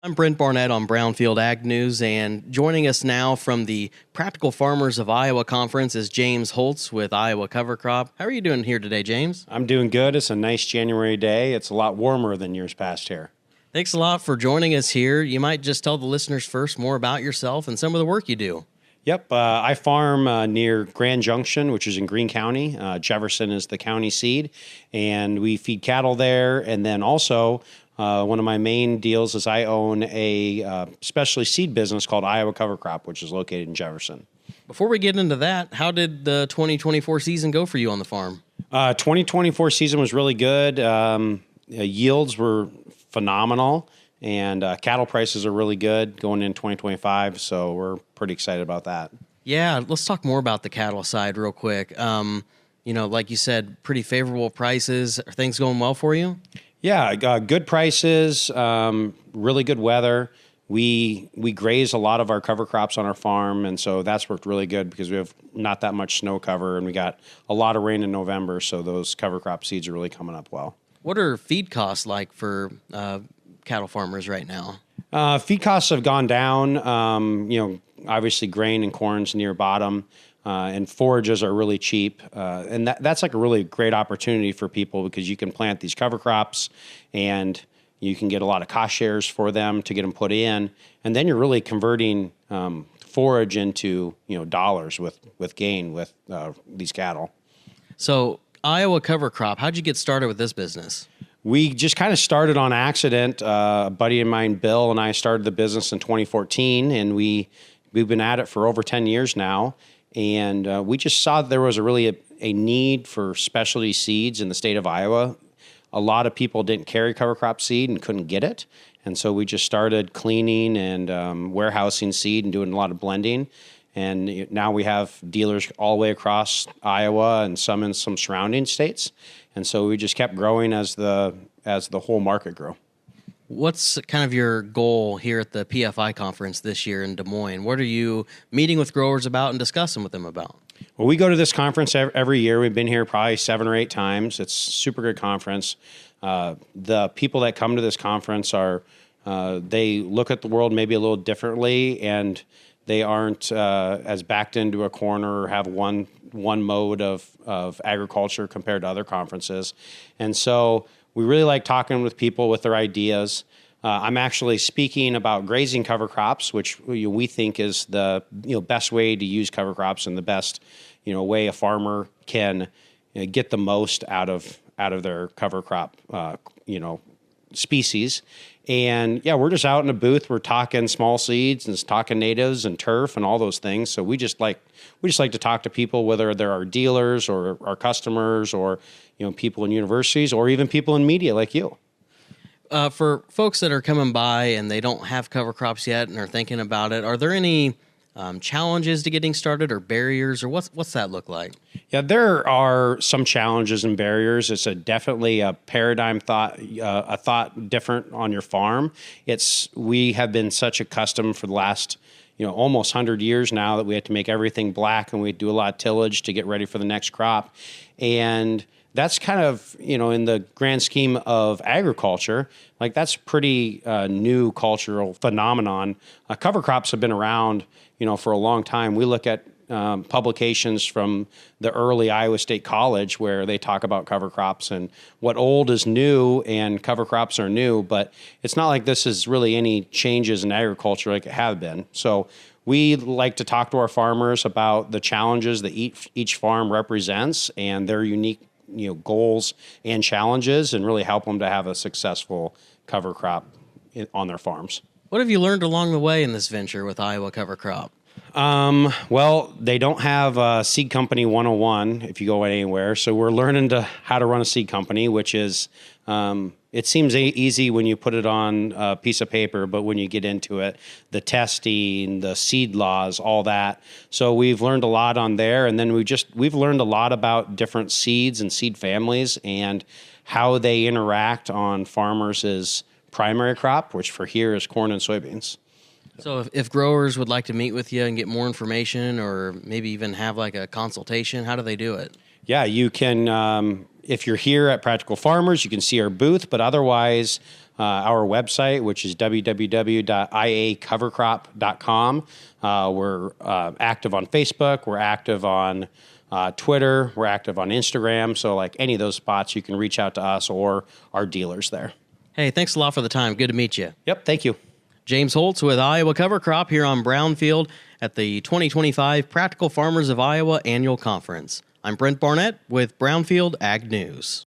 I'm Brent Barnett on Brownfield Ag News, and joining us now from the Practical Farmers of Iowa Conference is James Holz with Iowa Cover Crop. How are you doing here today, James? I'm doing good. It's a nice January day. It's a lot warmer than years past here. Thanks a lot for joining us here. You might just tell the listeners first more about yourself and some of the work you do. Yep, I farm near Grand Junction, which is in Greene County. Jefferson is the county seed, and we feed cattle there. And then also, one of my main deals is I own a specialty seed business called Iowa Cover Crop, which is located in Jefferson. Before we get into that, how did the 2024 season go for you on the farm? 2024 season was really good. Yields were phenomenal, and cattle prices are really good going in 2025, so we're pretty excited about that. Yeah, let's talk more about the cattle side real quick. Like you said, pretty favorable prices. Are things going well for you? Yeah, good prices, really good weather. We graze a lot of our cover crops on our farm, and so that's worked really good because we have not that much snow cover, and we got a lot of rain in November, so those cover crop seeds are really coming up well. What are feed costs like for cattle farmers right now? Feed costs have gone down. Obviously grain and corn's near bottom. And forages are really cheap. And that's like a really great opportunity for people because you can plant these cover crops and you can get a lot of cost shares for them to get them put in. And then you're really converting forage into dollars with gain with these cattle. So Iowa Cover Crop, how'd you get started with this business? We just kind of started on accident. A buddy of mine, Bill, and I started the business in 2014, and we've been at it for over 10 years now. And we just saw that there was a need for specialty seeds in the state of Iowa. A lot of people didn't carry cover crop seed and couldn't get it. And so we just started cleaning and warehousing seed and doing a lot of blending. And now we have dealers all the way across Iowa and some in some surrounding states. And so we just kept growing as the whole market grew. What's kind of your goal here at the PFI conference this year in Des Moines? What are you meeting with growers about and discussing with them about? Well, we go to this conference every year. We've been here probably 7 or 8 times. It's a super good conference. The people that come to this conference they look at the world maybe a little differently, and they aren't as backed into a corner or have one mode of agriculture compared to other conferences. And so we really like talking with people with their ideas. I'm actually speaking about grazing cover crops, which we think is the best way to use cover crops and the best way a farmer can get the most out of their cover crop species. And yeah, we're just out in a booth. We're talking small seeds and talking natives and turf and all those things. So we just like to talk to people, whether they're our dealers or our customers or people in universities or even people in media like you. For folks that are coming by and they don't have cover crops yet and are thinking about it, are there any challenges to getting started or barriers, or what's that look like? Yeah, there are some challenges and barriers. It's definitely a paradigm thought, a thought different on your farm. We have been such accustomed for the last almost 100 years now that we have to make everything black, and we do a lot of tillage to get ready for the next crop. And that's kind of, in the grand scheme of agriculture, like that's pretty new cultural phenomenon. Cover crops have been around, for a long time. We look at publications from the early Iowa State College where they talk about cover crops and what old is new and cover crops are new, but it's not like this is really any changes in agriculture like it have been. So we like to talk to our farmers about the challenges that each farm represents and their unique goals and challenges, and really help them to have a successful cover crop on their farms. What have you learned along the way in this venture with Iowa Cover Crop? Well, they don't have Seed Company 101 if you go anywhere. So we're learning how to run a seed company, which is, it seems easy when you put it on a piece of paper, but when you get into it, the testing, the seed laws, all that. So we've learned a lot on there. And then we've learned a lot about different seeds and seed families and how they interact on farmers' primary crop, which for here is corn and soybeans. So if growers would like to meet with you and get more information or maybe even have like a consultation, how do they do it? Yeah, you can if you're here at Practical Farmers, you can see our booth, but otherwise, our website, which is www.iacovercrop.com. We're active on Facebook. We're active on Twitter. We're active on Instagram. So like any of those spots, you can reach out to us or our dealers there. Hey, thanks a lot for the time. Good to meet you. Yep. Thank you. James Holz with Iowa Cover Crop here on Brownfield at the 2025 Practical Farmers of Iowa Annual Conference. I'm Brent Barnett with Brownfield Ag News.